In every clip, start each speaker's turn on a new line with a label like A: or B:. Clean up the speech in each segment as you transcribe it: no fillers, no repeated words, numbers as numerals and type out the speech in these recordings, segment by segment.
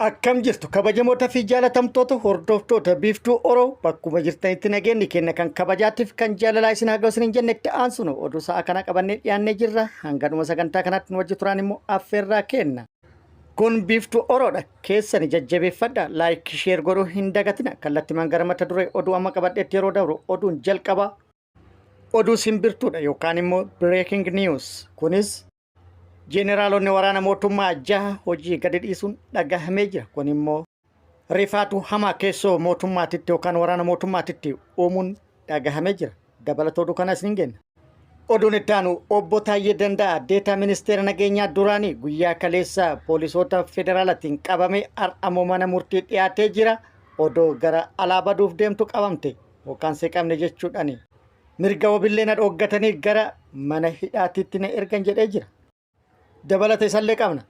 A: Akkam jirtu kabajamoota fi jaalatamtoota hordoftoota biiftuu Oroo bakkuma jirtanitti nageenyi kenna kan kabajaatiif kan jaalalaa isin haa ga'u hin jennetti aansunu oduu sa'a kana qabannee dhiyaannee jirra. Hanganuma sagantaa kanatti nu wajji turan immoo affeerraa kenna. Kun biiftuu Oroodha. Keessani jajjabeeffadha. Laayik sheer godhuu hin dagatina. Kallattimaan gara mata duree oduu amma qabadheetti yeroo dabru oduun jalqaba. Oduu simbirtuudha yookaan immoo breaking news. Kunis Jeneraalonni waraana mootummaa jaha hojii gadi dhiisuun dhagahamee jira. Kun immoo rifaatu hamaa keessoo mootummaatitti yookaan waraana mootummaatitti uumuun dhagahamee jira. Dabalatoo oduu kanas hin kenna. Oduun itti aanu obbo Taayyee Danda'a deetaa ministeera nageenyaa duraanii guyyaa kaleessaa poolisoota federaalaatiin qabamee har'ammoo mana murtii dhiyaatee jira. Odoo gara alaa baduuf deemtu qabamte yookaan seeqamne jechuudhaani. Mirga wabillee na dhooggatanii gara mana hidhaatiitti na ergan jedhee jira. Dabalata isallee qabna.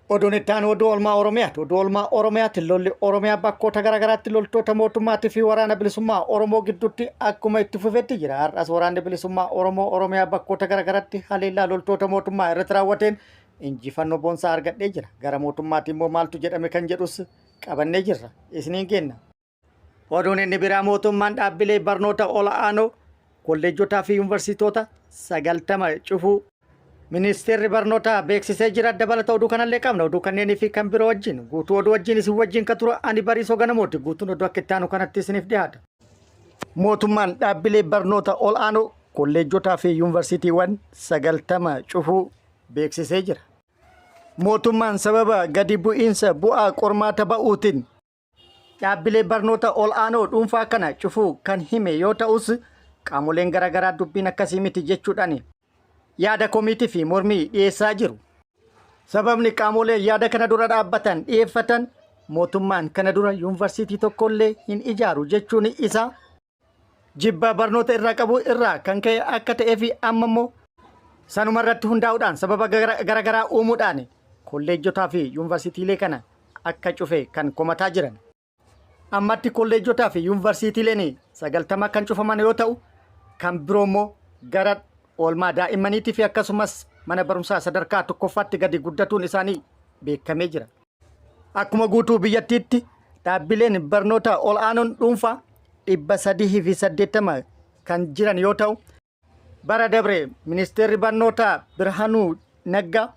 A: Oduun itti aanu oduu oolmaa Oromiyaati. Oduu oolmaa Oromiyaati lolli Oromiyaa bakkoota garaagaraatti loltoota mootummaatii fi waraana bilisummaa Oromoo gidduutti akkuma itti fufetti jira. Har'as waraanni bilisummaa Oromiyaa bakkoota garaagaraatti haleellaa loltoota mootummaa irratti raawwateen injifannoo boonsaa argadhee jira. Gara mootummaatti immoo maaltu jedhame kan jedhus qabannee jirra. Isiniin kenna. Oduun inni biraa mootummaan dhaabbilee barnoota ol'aanoo kolleejotaa fi yuunivarsiitota 90 cufuu Ministeerri barnootaa beeksisee jira. Dabalata oduu kanallee qabna. Oduu kanneenii fi kan biroo wajjin guutuu oduu wajjin isin wajjin ka tura ani Bariisoo Ganamooti. Guutuun oduu akka itti aanu kanatti isiniif dhiyaata. Mootummaan dhaabbilee barnoota ol'aanoo kolleejotaa fi yuunivarsiitiiwwan 90 cufuu beeksisee jira. Mootummaan sababa gadi bu'iinsa bu'aa qormaata ba'uutiin dhaabbilee barnoota ol'aanoo dhuunfaa kana cufuu kan hime yoo ta'us qaamoleen garaagaraa dubbiin akkasii miti jechuudhaani yaada komiitii fi mormii dhiyeessaa jiru. Sababni qaamolee yaada kana dura dhaabbatan dhiyeeffatan mootummaan kana dura yuunivarsiitii tokkollee hin ijaaru jechuun isaa jibbaa barnoota irraa qabu irraa kan ka'e akka ta'ee fi amma immoo sanuma irratti hundaa'uudhaan sababa garaagaraa uumuudhaan kolleejotaa fi yuunivarsiitiilee kana akka cufe kan komataa jiran. Ammatti kolleejotaa fi yuunivarsiitiileen 90 kan cufaman yoo ta'u kan biroo immoo gara oolmaa daa'immaniitii fi akkasumas mana barumsaa sadarkaa tokkoffaatti gadi guddatuun isaanii beekamee jira. Akkuma guutuu biyyattiitti dhaabbileen barnoota ol'aanoon dhuunfaa 380 kan jiran yoo ta'u bara dabre ministeerri barnootaa Birhaanuu Naggaa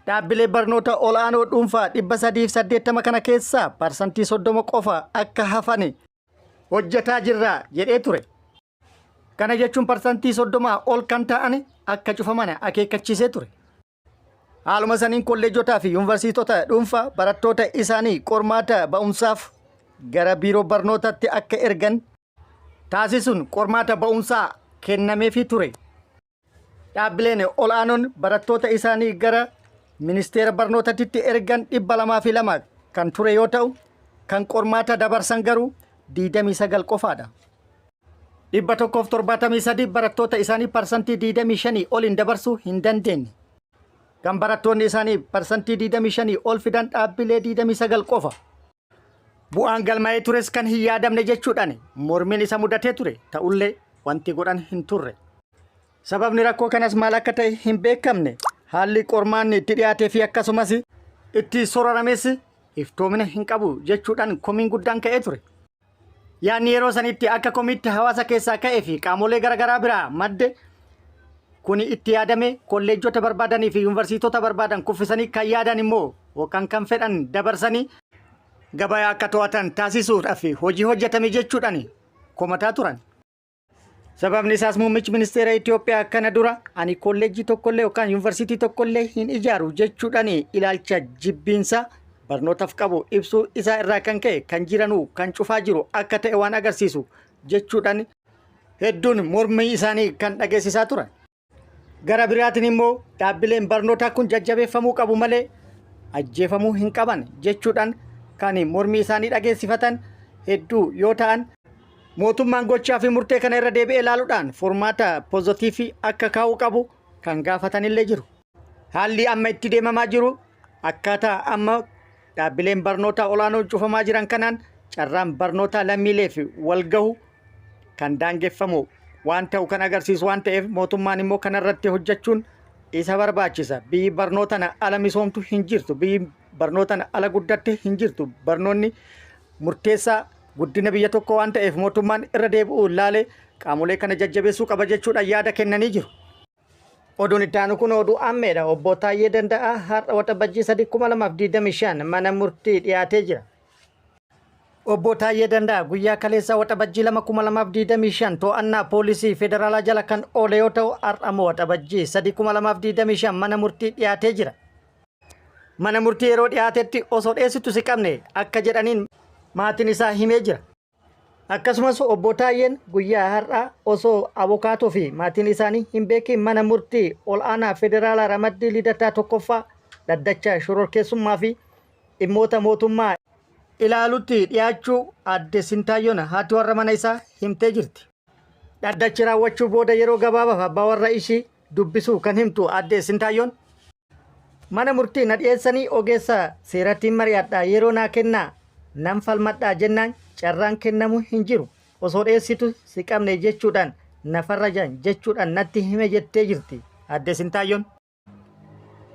A: dhaabbilee barnoota ol'aanoo dhuunfaa 380 kana keessaa parsantii 30 qofa akka hafan hojjetaa jirra jedhee ture. Kana jechuun parsantii 30 ol kan ta'an akka cufaman akeekkachiisee ture. Haaluma saniin kolleejotaa fi yuunivarsiitota dhuunfaa barattoota isaanii qormaata ba'umsaaf gara biiroo barnootaatti akka ergan taasisuun qormaata ba'umsaa kennameefii ture. Dhaabbileen ol'aanoon barattoota isaanii gara ministeera barnootaatti ergan 202 kan ture yoo ta'u kan qormaata dabarsan garuu 29 qofaadha. 173 barattoota isaanii parsantii 25 oliin dabarsuu hin dandeenye. Kan barattoonni isaanii parsantii 25 ol fidan dhaabbilee 29 qofa. Bu'aan galmaa'ee tures kan hin yaadamne jechuudhaan mormiin isa mudatee ture ta'ullee wanti godhan hin turre. Sababni rakkoo kanas maal akka ta'e hin beekamne haalli qormaanni itti dhiyaatee fi akkasumas itti sorarames iftoomina hin qabu jechuudhaan komiin guddaan ka'ee ture. Yaanni yeroo sanitti akka komiitti hawaasa keessaa ka'ee fi qaamolee garaagaraa biraa madde kuni itti yaadame kolleejjota barbaadanii fi yuunivarsiitota barbaadan kuffisanii kan yaadan immoo yookaan kan fedhan dabarsanii gabaa akka to'atan taasisuudhaaf hojii hojjetame jechuudhaan komataa turan. Sababni isaas muummichi ministeera Itoophiyaa kana dura ani kolleejjii tokkollee yookaan yuunivarsiitii tokkollee hin ijaaru jechuudhaan ilaalcha jibbiinsa barnootaaf qabu ibsuu isaa irraa kan ka'e kan jiranuu kan cufaa jiru akka ta'e waan agarsiisu jechuudhaan hedduun mormii isaanii kan dhageessisaa turan. Gara biraatiin immoo dhaabbileen barnootaa kun jajjabeeffamuu qabu malee ajjeefamuu hin qaban jechuudhaan kan mormii isaanii dhageessifatan hedduu yoo ta'an mootummaan gochaa fi murtee kana irra deebi'ee ilaaluudhaan furmaata poozitiivii akka kaa'uu qabu kan gaafatanillee jiru. Haalli amma itti deemamaa jiru akkaataa amma dhaabbileen barnoota ol'aanoo cufamaa jiran kanaan carraan barnoota lammiileef wal gahu kan daangeffamu waan ta'u kan agarsiisu waan ta'eef mootummaan immoo kanarratti hojjechuun isa barbaachisa. Biyyi barnootana ala misoomtu hin jirtu. Biyyi barnootaan ala guddatte hin jirtu. Barnoonni murteessaa guddina biyya tokkoo waan ta'eef mootummaan irra deebi'uun laalee qaamolee kana jajjabeessuu qaba jechuudhaan yaada kennanii jiru. Oduun itti aanu kun oduu ammeedha. Obbo Taayyee Danda'aa har'a waxabajjii 3 mana murtii dhiyaatee jira. Obbo Taayyee Danda'aa guyyaa kaleessaa waxabajjii 2 to'annaa poolisii federaalaa jala kan oole yoo ta'u har'a waxabajjii 3 mana murtii dhiyaatee jira. Mana murtii yeroo dhiyaatetti osoo dhiyeessitu si qabne akka jedhaniin maatiin isaa himee jira. Akkasumas obbo Taayyeen guyyaa har'aa osoo abukaatoo fi maatiin isaanii hin beekin mana murtii ol aanaa federaalaa ramaddii lidataa tokkoffaa dhaddachaa shororkeessummaa fi dhimmoota mootummaa ilaalutti dhiyaachuu adde Sintaayyoon haati warra mana isaa himtee jirti. Dhaddachi raawwachuu booda yeroo gabaabaaf abbaa warra ishii dubbisuu kan himtu adde Sintaayyoon mana murtii na dhiyeessanii ogeessa seerattiin mari'adhaa yeroo naa kennaa nan falmadhaa jennaan carraan kennamu hin jiru osoo dhiyeessitu si qabne jechuudhaan nafarra jaan jechuudhaan natti hime jettee jirti adde Sintaayyoon.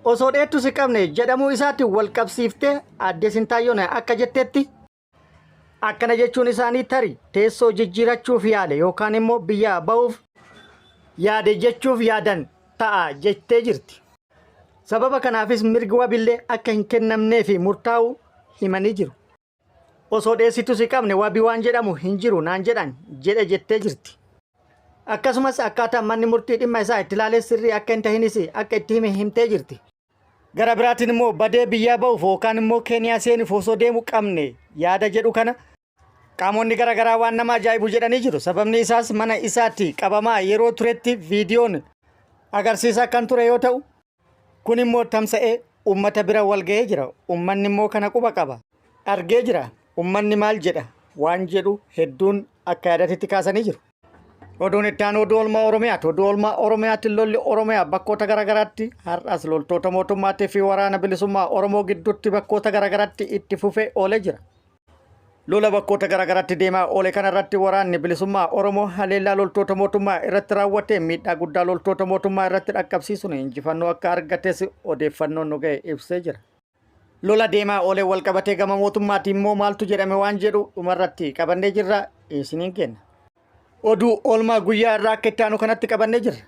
A: Osoo dheettu si qabne jedhamuu isaatti wal qabsiiftee adde Sintaayyoon akka jetteetti akkana jechuun isaanii tarii teessoo jijjiirachuuf yaale yookaan immoo biyyaa ba'uuf yaade jechuuf yaadan ta'a jettee jirti. Sababa kanaafis mirgi wabillee akka hin kennamnee fi murtaa'uu himanii jiru. Osoo dhiyeessitu si qabne wabii waan jedhamu hin jiru naan jedhan jedhe jettee jirti. Akkasumas akkaataa manni murtii dhimma isaa itti ilaalee sirrii akka hin tahinis akka itti hime himtee jirti. Gara biraatiin immoo badee biyyaa ba'uuf yookaan immoo Keeniyaa seenuuf osoo deemu qabne yaada jedhu kana qaamonni garaagaraa waan nama ajaa'ibu jedhanii jiru. Sababni isaas mana isaatti qabamaa yeroo turetti viidiyoon agarsiisaa kan ture yoo ta'u kun immoo tamsa'ee uummata bira wal ga'ee jira. Uummanni immoo kana quba qaba argee jira. Uummanni maal jedha waan jedhu hedduun akka yaadatitti kaasanii jiru. Oduun itti aanu oduu oolmaa Oromiyaati. Oduu oolmaa Oromiyaatti lolli Oromiyaa bakkoota garaagaraatti har'as loltoota mootummaatii fi waraana bilisummaa Oromoo gidduutti bakkoota garaagaraatti itti fufee oolee jira. Lola bakkoota garaagaraatti deemaa oole kanarratti waraanni bilisummaa Oromoo haleellaa loltoota mootummaa irratti raawwatee miidhaa guddaa loltoota mootummaa irratti dhaqqabsiisuun injifannoo akka argates odeeffannoon nu ga'e ibsee jira. Lola deemaa oole wal qabatee gama mootummaatiin immoo maaltu jedhame waan jedhu dhumarratti qabannee jirra isiniin kenna. Oduu oolmaa guyyaa irraa akka itti aanu kanatti qabannee jirra.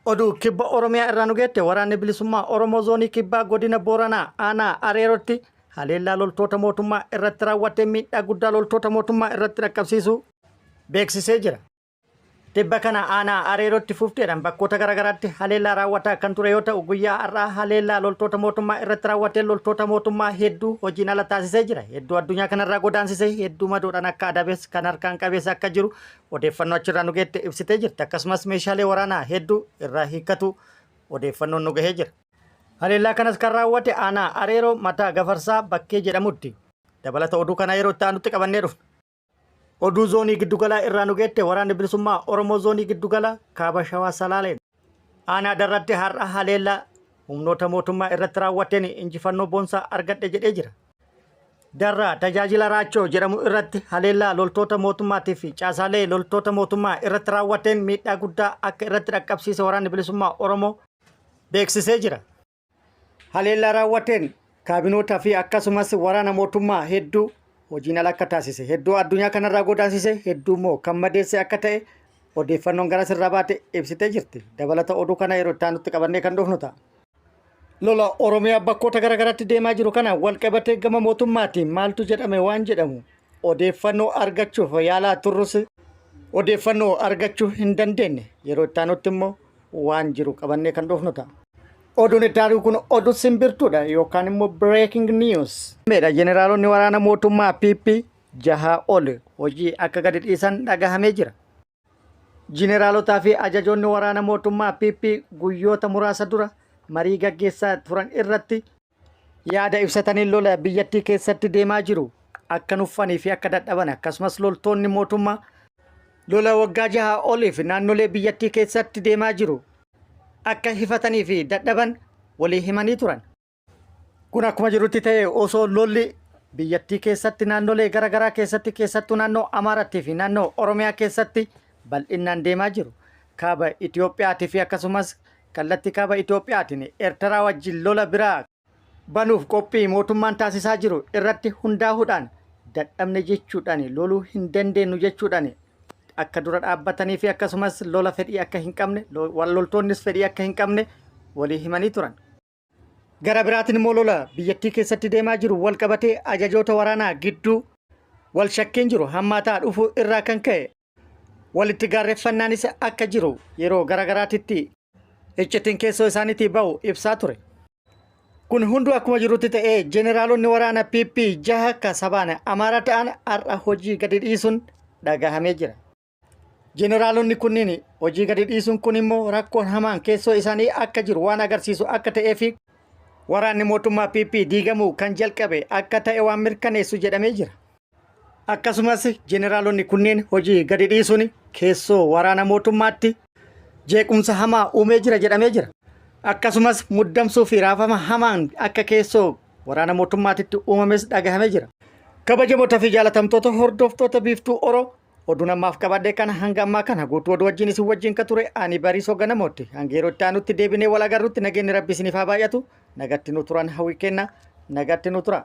A: Oduu kibba Oromiyaa irraa nu geette waraanni bilisummaa Oromoo zoonii kibbaa godina Booranaa aanaa Areerootti haleellaa loltoota mootummaa irratti raawwatee miidhaa guddaa loltoota mootummaa irratti dhaqqabsiisuu beeksisee jira. Tibba kana aanaa Areerootti fufteedhaan bakkoota garaagaraatti haleellaa raawwataa kan ture yoo ta'u guyyaa har'aa haleellaa loltoota mootummaa irratti raawwatee loltoota mootummaa hedduu hojiin ala taasisee jira. Hedduu addunyaa kanarraa godaansisee hedduu madoodhaan akka adabees kan harkaan qabeessa akka jiru odeeffannoo achirraa nu geette ibsitee jirti. Akkasumas meeshaalee waraanaa hedduu irraa hiikkatu odeeffannoon nu gahee jira. Haleellaa kanas kan raawwate aanaa Areeroo mataa Gafarsaa bakkee jedhamutti. Dabalata oduu kana yeroo itti aanutti qabannee dhufna. Oduu zoonii giddugalaa irraa nu geette waraanni bilisummaa Oromoo zoonii giddugalaa kaaba Shawaa Salaaleen aanaa darratti har'a haleellaa humnoota mootummaa irratti raawwateen injifannoo boonsaa argadhe jedhee jira. Darraa tajaajila Raachoo jedhamu irratti haleellaa loltoota mootummaatii fi caasaalee loltoota mootummaa irratti raawwateen miidhaa guddaa akka irratti dhaqqabsiise waraanni bilisummaa Oromoo beeksisee jira. Haleellaa raawwateen kaabinoota fi akkasumas waraana mootummaa hedduu hojiin ala akka taasise hedduu addunyaa kanarraa godaansise hedduu immoo kan madeesse akka ta'e odeeffannoon gara sirraa baate ibsitee jirti. Dabalata oduu kana yeroo itti aanutti qabannee kan dhufnu ta'a. Lola Oromiyaa bakkoota garaagaraatti deemaa jiru kana wal qabatee gama mootummaatiin maaltu jedhame waan jedhamu odeeffannoo argachuuf yaalaa turrus odeeffannoo argachuu hin dandeenye yeroo itti aanutti immoo waan jiru qabannee kan dhufnu ta'a. Oduun itti aanu kun oduu simbirtuudha yookaan immoo breaking news. Jeneraalonni waraana mootummaa PP 6 ol hojii akka gadi dhiisan dhagahamee jira. Jeneraalotaa fi ajajoonni waraana mootummaa PP guyyoota muraasa dura marii gaggeessaa turan irratti yaada ibsatanii lola biyyattii keessatti deemaa jiru akka nuffanii fi akka dadhaban akkasumas loltoonni mootummaa lola waggaa 6 oliif naannolee biyyattii keessatti deemaa jiru akka hifatanii fi dadhaban walii himanii turan. Kun akkuma jirutti ta'e osoo lolli biyyattii keessatti naannolee garaagaraa keessatti keessattuu naannoo Amaarattii fi naannoo Oromiyaa keessatti bal'inaan deemaa jiru. Kaaba Itoophiyaatii fi akkasumas kallattii kaaba Itoophiyaatiin Eertiraa wajjin lola biraa banuuf qophii mootummaan taasisaa jiru irratti hundaa'uudhaan dadhabne jechuudhaan loluu hin dandeenyu jechuudhaan akka dura dhaabbatanii fi akkasumas lola fedhii akka hin qabne wal loltoonnis fedhii akka hin qabne walii himanii turan. Gara biraatiin immoo lola biyyattii keessatti deemaa jiru wal qabatee ajajoota waraanaa gidduu wal shakkiin jiru hammaataa dhufuu irraa kan ka'e walitti gaarreeffannaanis akka jiru yeroo garagaraatitti iccitiin keessoo isaaniitii ba'u ibsaa ture. Kun hunduu akkuma jirutti ta'ee jeneraalonni waraana PP 6 akka sabaan Amaaraa ta'an har'a hojii gadi dhiisuun dhagahamee jira. Jeneraalonni kunniin hojii gadi dhiisuun kun immoo rakkoon hamaan keessoo isaanii akka jiru waan agarsiisu akka ta'ee fi waraanni mootummaa PP diigamuu kan jalqabe akka ta'e waan mirkaneessu jedhamee jira. Akkasumas jeneraalonni kunniin hojii gadi dhiisuun keessoo waraana mootummaatti jeequmsa hamaa uumee jira jedhamee jira. Akkasumas muddamsuu fi raafama hamaan akka keessoo waraana mootummaatitti uumames dhagahamee jira. Kabajamoota fi jaalatamtoota hordoftoota biiftuu Oroo oduu namaaf qabadde kana hanga ammaa kana guutuu oduu wajjin isin wajjin ka ture ani Bariisoo Ganamooti. Hanga yeroo itti aanutti deebinee wal agarrutti nageenyi Rabbii isiniif haa baay'atu. Nagatti nu turan hawwii kenna. Nagatti nu tura.